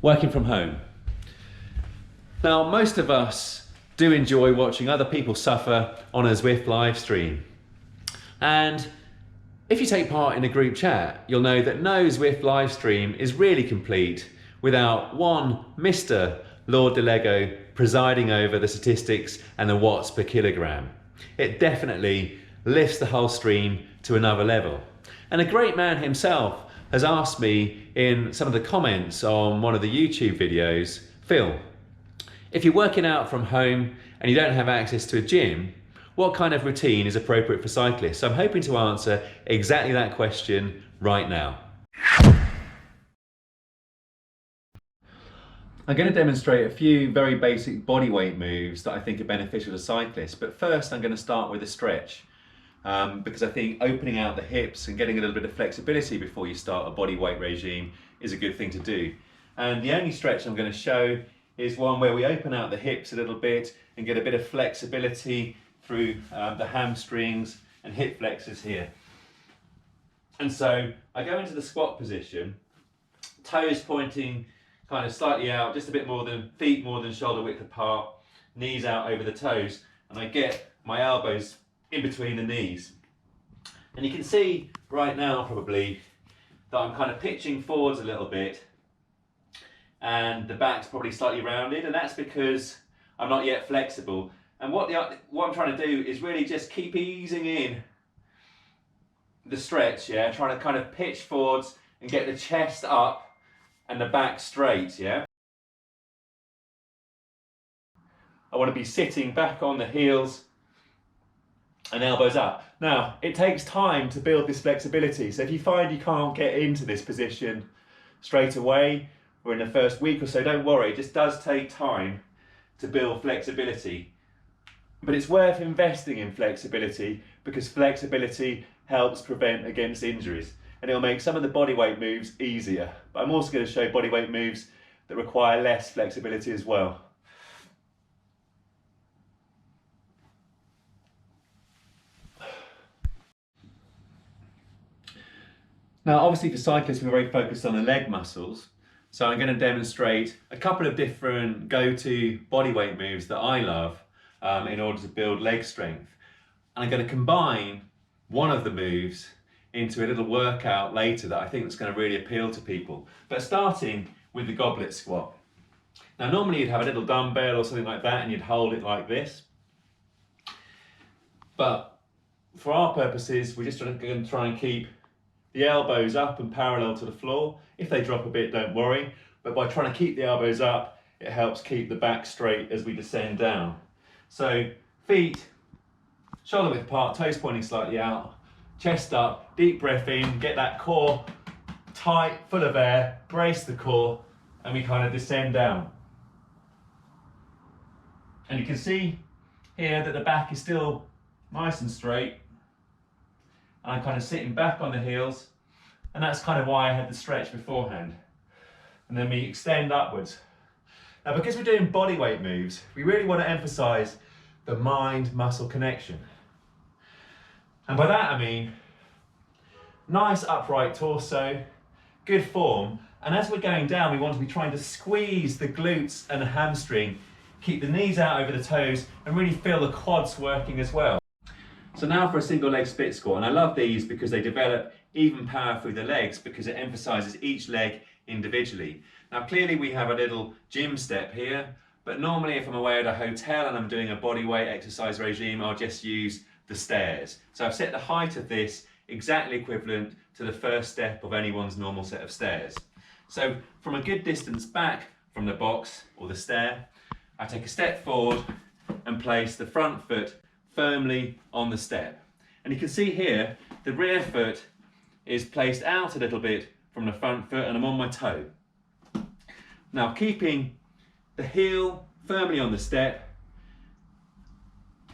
working from home. Now, most of us do enjoy watching other people suffer on a Zwift live stream. And if you take part in a group chat, you'll know that no Zwift live stream is really complete without one Mr. Lord DeLego presiding over the statistics and the watts per kilogram. It definitely lifts the whole stream to another level. And a great man himself has asked me in some of the comments on one of the YouTube videos, Phil, if you're working out from home and you don't have access to a gym, what kind of routine is appropriate for cyclists? So I'm hoping to answer exactly that question right now. I'm going to demonstrate a few very basic bodyweight moves that I think are beneficial to cyclists, but first I'm going to start with a stretch because I think opening out the hips and getting a little bit of flexibility before you start a bodyweight regime is a good thing to do. And the only stretch I'm going to show is one where we open out the hips a little bit and get a bit of flexibility through the hamstrings and hip flexors here. And so I go into the squat position, toes pointing kind of slightly out, just a bit more than, feet more than shoulder width apart, knees out over the toes, and I get my elbows in between the knees. And you can see right now probably that I'm kind of pitching forwards a little bit and the back's probably slightly rounded, and that's because I'm not yet flexible. And what I'm trying to do is really just keep easing in the stretch, yeah, trying to kind of pitch forwards and get the chest up and the back straight, yeah. I want to be sitting back on the heels and elbows up. Now, it takes time to build this flexibility, so if you find you can't get into this position straight away or in the first week or so, don't worry, it just does take time to build flexibility. But it's worth investing in flexibility because flexibility helps prevent against injuries, and it'll make some of the bodyweight moves easier. But I'm also going to show bodyweight moves that require less flexibility as well. Now, obviously for cyclists, we're very focused on the leg muscles. So I'm going to demonstrate a couple of different go-to bodyweight moves that I love in order to build leg strength. And I'm going to combine one of the moves into a little workout later that I think is going to really appeal to people. But starting with the goblet squat. Now normally you'd have a little dumbbell or something like that and you'd hold it like this. But for our purposes, we're just going to try and keep the elbows up and parallel to the floor. If they drop a bit, don't worry. But by trying to keep the elbows up, it helps keep the back straight as we descend down. So feet shoulder width apart, toes pointing slightly out, chest up, deep breath in, get that core tight, full of air, brace the core, and we kind of descend down. And you can see here that the back is still nice and straight. And I'm kind of sitting back on the heels, and that's kind of why I had the stretch beforehand. And then we extend upwards. Now, because we're doing bodyweight moves, we really want to emphasize the mind-muscle connection. And by that I mean nice upright torso, good form, and as we're going down we want to be trying to squeeze the glutes and the hamstring, keep the knees out over the toes and really feel the quads working as well. So now for a single leg split squat, and I love these because they develop even power through the legs because it emphasizes each leg individually. Now clearly we have a little gym step here, but normally if I'm away at a hotel and I'm doing a bodyweight exercise regime, I'll just use the stairs. So I've set the height of this exactly equivalent to the first step of anyone's normal set of stairs. So from a good distance back from the box or the stair, I take a step forward and place the front foot firmly on the step. And you can see here, the rear foot is placed out a little bit from the front foot and I'm on my toe. Now keeping the heel firmly on the step,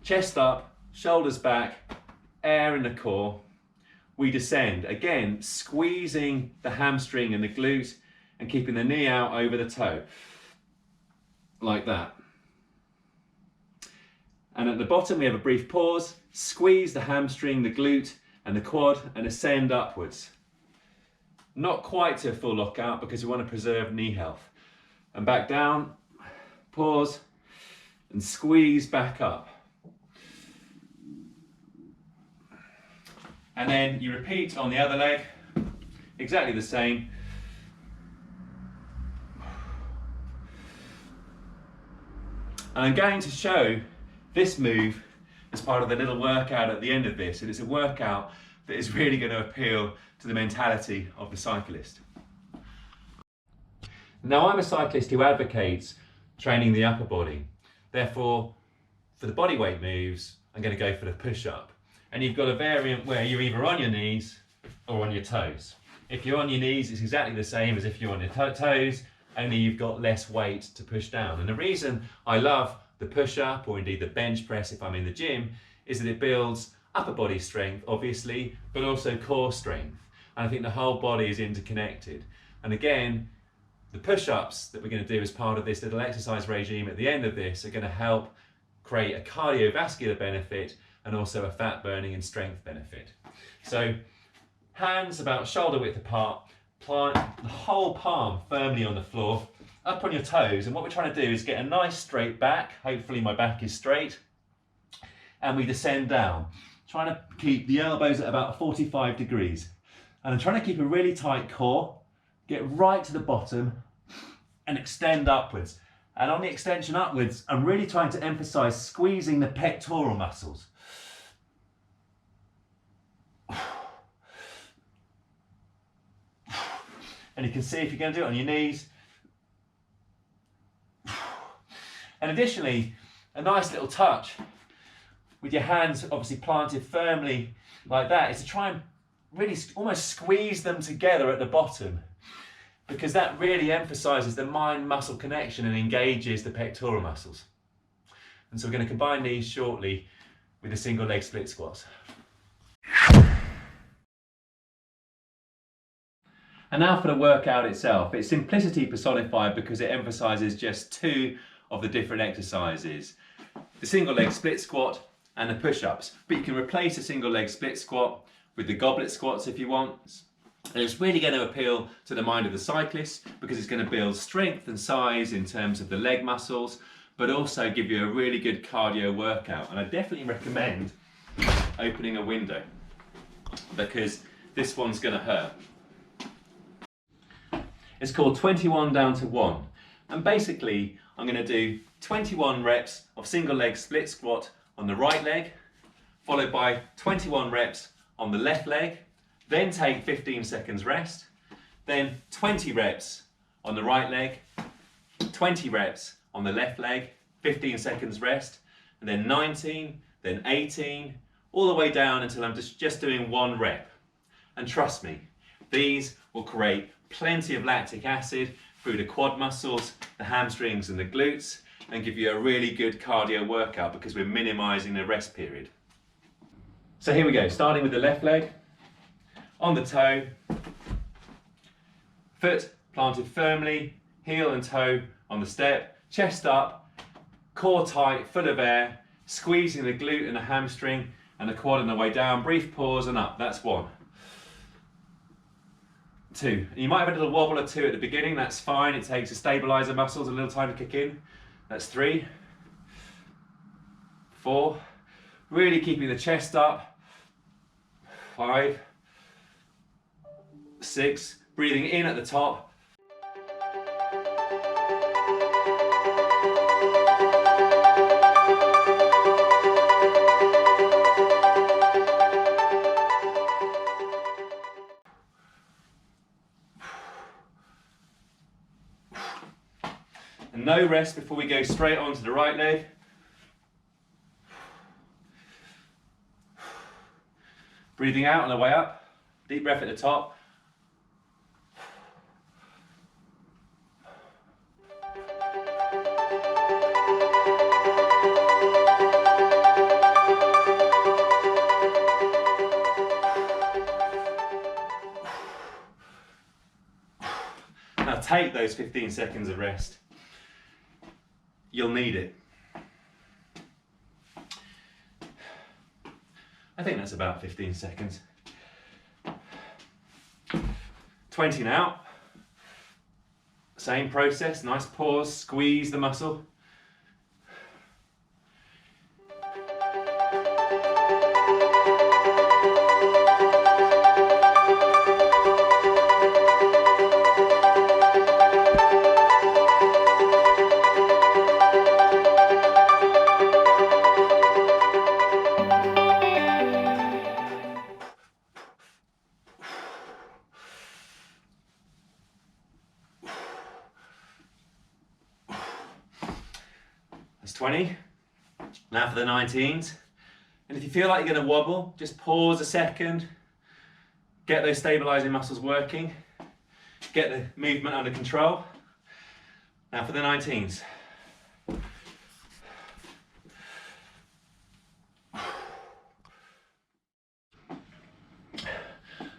chest up, shoulders back, air in the core, we descend. Again, squeezing the hamstring and the glute and keeping the knee out over the toe, like that. And at the bottom we have a brief pause, squeeze the hamstring, the glute and the quad and ascend upwards. Not quite to a full lockout because we want to preserve knee health. and back down, pause, and squeeze back up. And then you repeat on the other leg, exactly the same. And I'm going to show this move as part of the little workout at the end of this, and it's a workout that is really going to appeal to the mentality of the cyclist. Now, I'm a cyclist who advocates training the upper body. Therefore, for the bodyweight moves, I'm going to go for the push-up. And you've got a variant where you're either on your knees or on your toes. If you're on your knees, it's exactly the same as if you're on your toes, only you've got less weight to push down. And the reason I love the push-up, or indeed the bench press if I'm in the gym, is that it builds upper body strength, obviously, but also core strength. And I think the whole body is interconnected. And again, the push-ups that we're going to do as part of this little exercise regime at the end of this are going to help create a cardiovascular benefit and also a fat burning and strength benefit. So hands about shoulder width apart, plant the whole palm firmly on the floor, up on your toes, and what we're trying to do is get a nice straight back. Hopefully my back is straight, and we descend down, trying to keep the elbows at about 45 degrees. And I'm trying to keep a really tight core, get right to the bottom and extend upwards. And on the extension upwards, I'm really trying to emphasize squeezing the pectoral muscles. And you can see if you're going to do it on your knees. And additionally, a nice little touch with your hands obviously planted firmly like that is to try and really almost squeeze them together at the bottom, because that really emphasizes the mind-muscle connection and engages the pectoral muscles. And so we're going to combine these shortly with the single leg split squats. And now for the workout itself. It's simplicity personified because it emphasizes just two of the different exercises: the single leg split squat and the push-ups. But you can replace a single leg split squat with the goblet squats if you want. And it's really going to appeal to the mind of the cyclist because it's going to build strength and size in terms of the leg muscles, but also give you a really good cardio workout. And I definitely recommend opening a window because this one's going to hurt. It's called 21 down to 1. And basically, I'm going to do 21 reps of single leg split squat on the right leg, followed by 21 reps on the left leg, then take 15 seconds rest, then 20 reps on the right leg, 20 reps on the left leg, 15 seconds rest, and then 19, then 18, all the way down until I'm just doing one rep. And trust me, these will create plenty of lactic acid through the quad muscles, the hamstrings and the glutes, and give you a really good cardio workout because we're minimizing the rest period. So here we go, starting with the left leg, on the toe, foot planted firmly, heel and toe on the step, chest up, core tight, full of air, squeezing the glute and the hamstring and the quad on the way down. Brief pause and up, that's 1. 2. You might have a little wobble or 2 at the beginning, that's fine. It takes the stabilizer muscles a little time to kick in. That's 3. 4. Really keeping the chest up. 5. 6. Breathing in at the top. 'No rest before we go straight on to the right leg. Breathing out on the way up. Deep breath at the top. Now take those 15 seconds of rest. You'll need it. I think that's about 15 seconds. 20 now. Same process, nice pause, squeeze the muscle. That's 20. Now for the 19s. And if you feel like you're going to wobble, just pause a second, get those stabilizing muscles working, get the movement under control. Now for the 19s.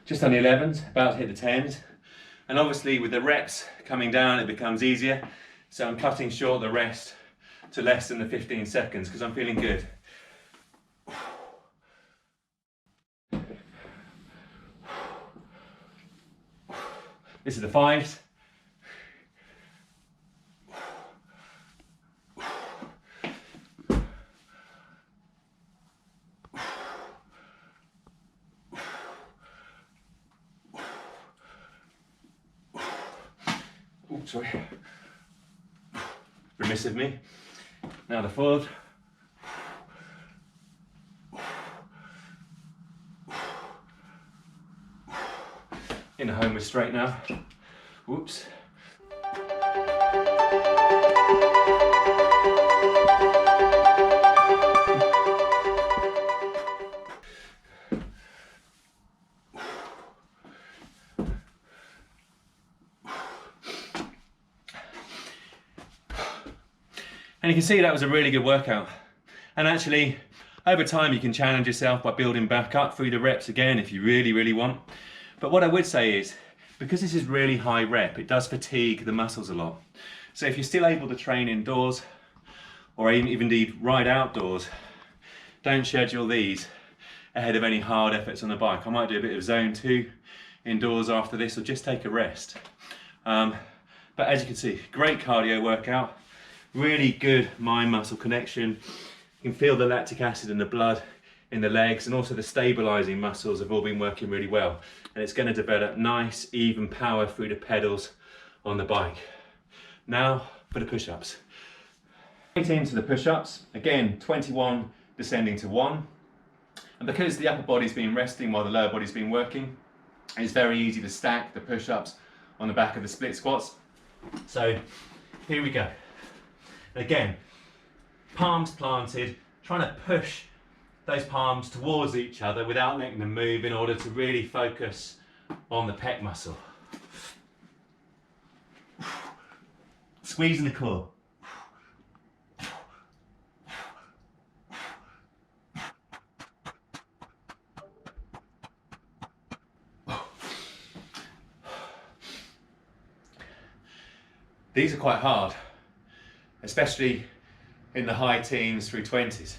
Just on the 11s, about to hit the 10s. And obviously with the reps coming down, it becomes easier. So I'm cutting short the rest to less than the 15 seconds because I'm feeling good. This is the 5s. Oh, sorry. Remiss of me. Now the 4s. In the home we're straight now. Whoops. And you can see that was a really good workout. And actually, over time you can challenge yourself by building back up through the reps again if you really, really want. But what I would say is, because this is really high rep, it does fatigue the muscles a lot. So if you're still able to train indoors, or even indeed ride outdoors, don't schedule these ahead of any hard efforts on the bike. I might do a bit of zone 2 indoors after this, or just take a rest. But as you can see, great cardio workout, really good mind-muscle connection. You can feel the lactic acid in the blood in the legs, and also the stabilizing muscles have all been working really well. And it's going to develop nice, even power through the pedals on the bike. Now for the push-ups. 18 to the push-ups. Again, 21 descending to 1. And because the upper body's been resting while the lower body's been working, it's very easy to stack the push-ups on the back of the split squats. So here we go. Again, palms planted, trying to push those palms towards each other without letting them move in order to really focus on the pec muscle. Squeezing the core. These are quite hard, especially in the high teens through 20s.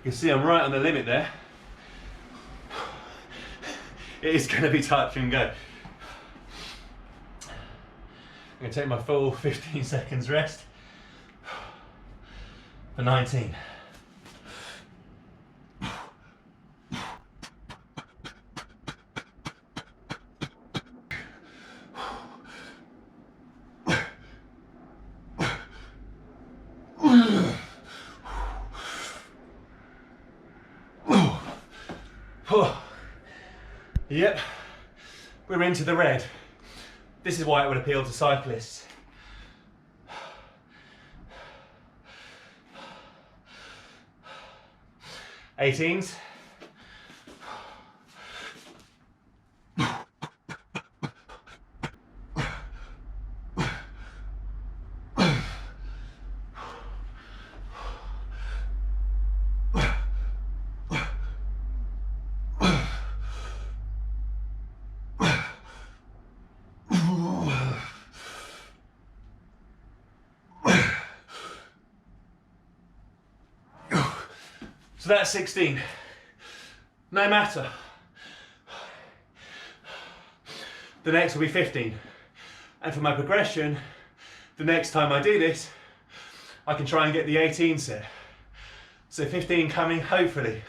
You can see I'm right on the limit there. It is going to be touch and go. I'm going to take my full 15 seconds rest for 19. Yep, we're into the red. This is why it would appeal to cyclists. Eighteens. So that's 16. No matter. The next will be 15. And for my progression, the next time I do this, I can try and get the 18 set. So 15 coming, hopefully.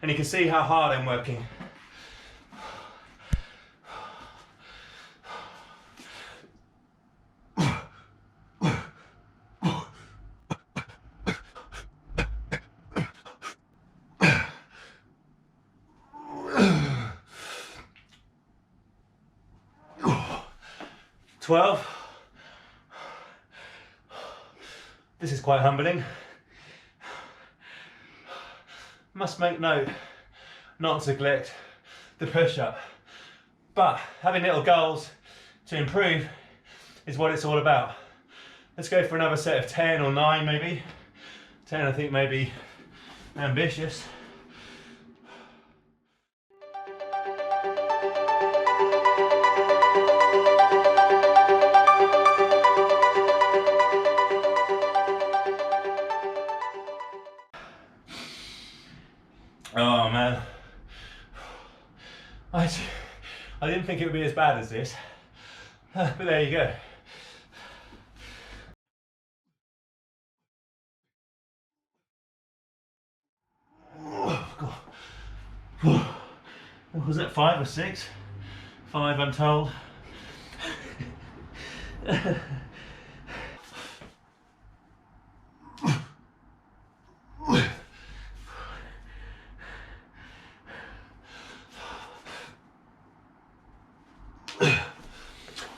And you can see how hard I'm working. This is quite humbling. Must make note not to neglect the push-up. But having little goals to improve is what it's all about. Let's go for another set of 10 or 9 maybe. 10 I think may be ambitious. Oh man, I didn't think it would be as bad as this, but there you go. Oh, God. Was it 5 or 6? 5 I'm told.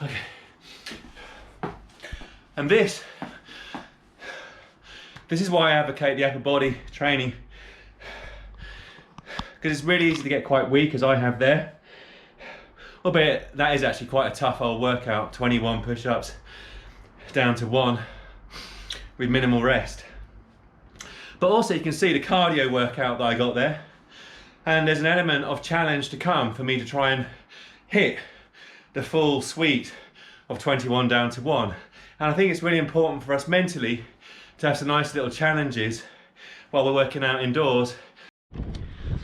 Okay. And this is why I advocate the upper body training, because it's really easy to get quite weak, as I have there. Albeit that is actually quite a tough old workout, 21 push-ups down to 1 with minimal rest. But also you can see the cardio workout that I got there, and there's an element of challenge to come for me to try and hit the full suite of 21 down to 1. And I think it's really important for us mentally to have some nice little challenges while we're working out indoors.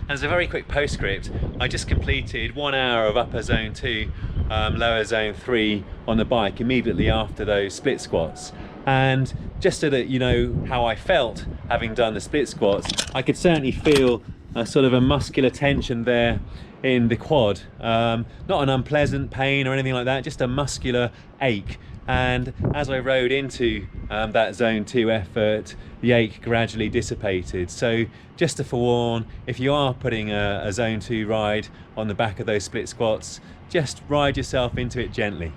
As a very quick postscript, I just completed 1 hour of upper zone 2, lower zone 3 on the bike immediately after those split squats. And just so that you know how I felt having done the split squats, I could certainly feel a sort of a muscular tension there in the quad. Not an unpleasant pain or anything like that, just a muscular ache. And as I rode into that zone 2 effort, the ache gradually dissipated. So just to forewarn, if you are putting a zone 2 ride on the back of those split squats, just ride yourself into it gently.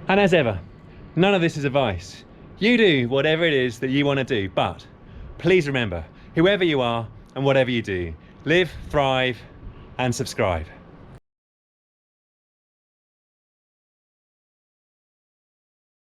And as ever, none of this is advice. You do whatever it is that you want to do, but please remember, whoever you are and whatever you do, live, thrive, and subscribe.